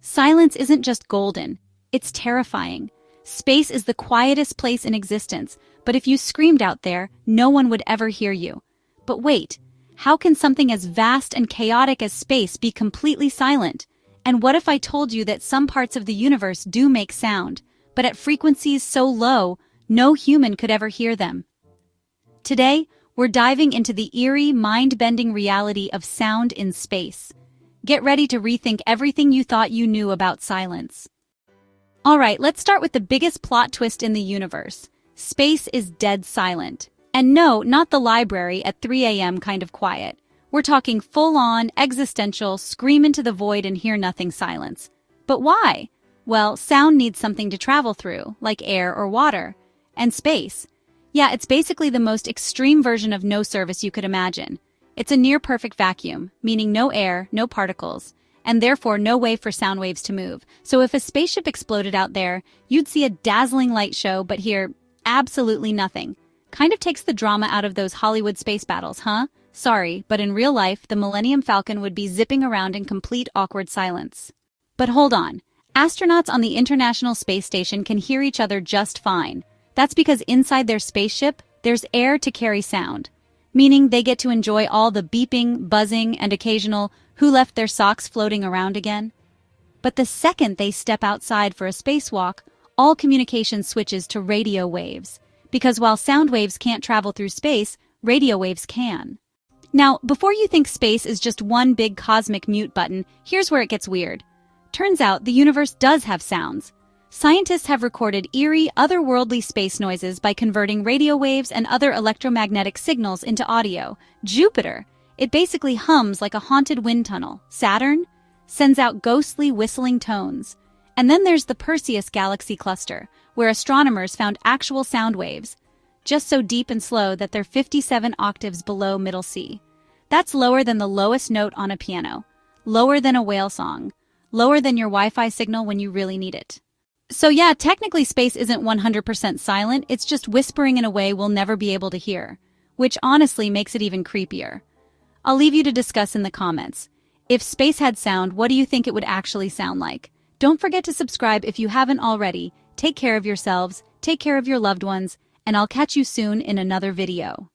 Silence isn't just golden, it's terrifying. Space is the quietest place in existence, but if you screamed out there, no one would ever hear you. But wait, how can something as vast and chaotic as space be completely silent? And what if I told you that some parts of the universe do make sound, but at frequencies so low, no human could ever hear them? Today, we're diving into the eerie, mind-bending reality of sound in space. Get ready to rethink everything you thought you knew about silence. Alright, let's start with the biggest plot twist in the universe. Space is dead silent. And no, not the library at 3 a.m. kind of quiet. We're talking full-on, existential, scream into the void and hear nothing silence. But why? Well, sound needs something to travel through, like air or water. And space. Yeah, it's basically the most extreme version of no service you could imagine. It's a near-perfect vacuum, meaning no air, no particles, and therefore no way for sound waves to move. So if a spaceship exploded out there, you'd see a dazzling light show, but hear absolutely nothing. Kind of takes the drama out of those Hollywood space battles, huh? Sorry, but in real life, the Millennium Falcon would be zipping around in complete awkward silence. But hold on. Astronauts on the International Space Station can hear each other just fine. That's because inside their spaceship, there's air to carry sound. Meaning they get to enjoy all the beeping, buzzing, and occasional "who left their socks floating around again?" But the second they step outside for a spacewalk, all communication switches to radio waves. Because while sound waves can't travel through space, radio waves can. Now, before you think space is just one big cosmic mute button, here's where it gets weird. Turns out the universe does have sounds. Scientists have recorded eerie, otherworldly space noises by converting radio waves and other electromagnetic signals into audio. Jupiter, it basically hums like a haunted wind tunnel. Saturn sends out ghostly whistling tones. And then there's the Perseus galaxy cluster, where astronomers found actual sound waves, just so deep and slow that they're 57 octaves below middle C. That's lower than the lowest note on a piano, lower than a whale song, lower than your Wi-Fi signal when you really need it. So yeah, technically space isn't 100% silent, it's just whispering in a way we'll never be able to hear, which honestly makes it even creepier. I'll leave you to discuss in the comments. If space had sound, what do you think it would actually sound like? Don't forget to subscribe if you haven't already. Take care of yourselves, take care of your loved ones, and I'll catch you soon in another video.